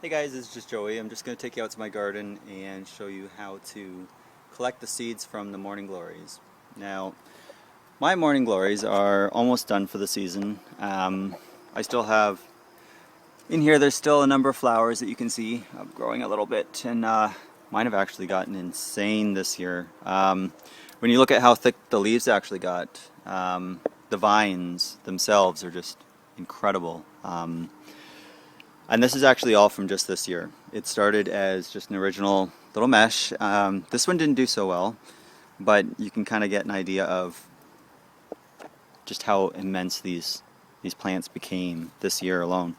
Hey guys, it's just Joey. I'm just going to take you out to my garden and show you how to collect the seeds from the morning glories. Now, my morning glories are almost done for the season. I still have, in here there's still a number of flowers that you can see growing a little bit, and mine have actually gotten insane this year. When you look at how thick the leaves actually got, the vines themselves are just incredible. And this is actually all from just this year. It started as just an original little mesh. This one didn't do so well, but you can kind of get an idea of just how immense these plants became this year alone.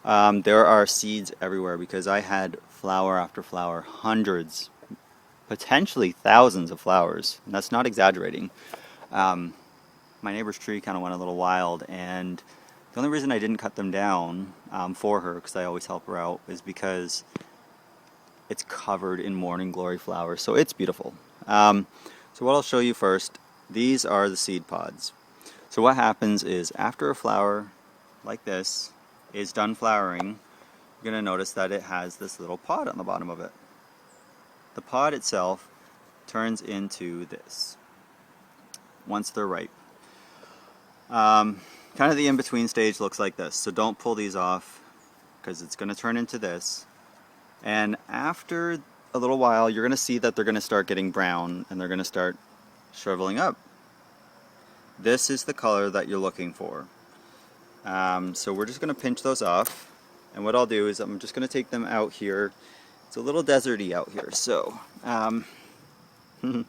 There are seeds everywhere because I had flower after flower, hundreds, potentially thousands of flowers, and that's not exaggerating. My neighbor's tree kind of went a little wild, and the only reason I didn't cut them down for her, because I always help her out, is because it's covered in morning glory flowers, so it's beautiful. So what I'll show you first, these are the seed pods. So what happens is after a flower like this is done flowering, you're going to notice that it has this little pod on the bottom of it. The pod itself turns into this once they're ripe. Kind of the in-between stage looks like this, so don't pull these off because it's going to turn into this. And after a little while, you're going to see that they're going to start getting brown and they're going to start shriveling up. This is the color that you're looking for. So we're just going to pinch those off, and what I'll do is I'm just going to take them out here. It's a little deserty out here, so so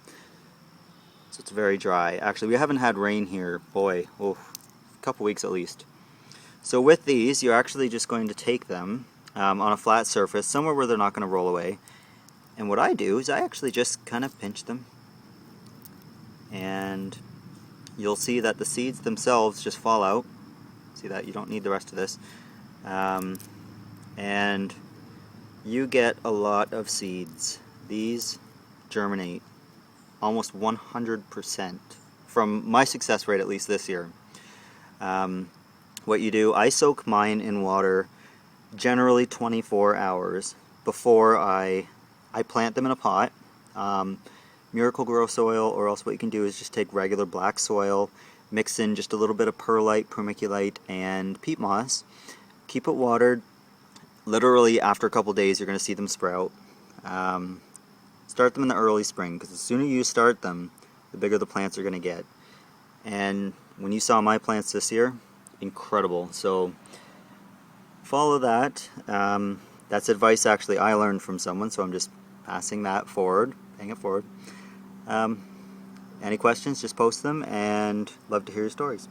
it's very dry. Actually, we haven't had rain here, boy, a couple weeks at least. So with these, you're actually just going to take them on a flat surface, somewhere where they're not going to roll away. And what I do is I actually just kind of pinch them. And you'll see that the seeds themselves just fall out. See that? You don't need the rest of this. And you get a lot of seeds. These germinate almost 100% from my success rate, at least this year. What you do, I soak mine in water generally 24 hours before I plant them in a pot. Miracle-Gro soil, or else what you can do is just take regular black soil, mix in just a little bit of perlite, vermiculite, and peat moss. Keep it watered. Literally after a couple days you're going to see them sprout. Start them in the early spring, because the sooner you start them, the bigger the plants are going to get. And when you saw my plants this year, incredible. So follow that. That's advice actually I learned from someone, so I'm just passing that forward, paying it forward. Any questions, just post them, and love to hear your stories.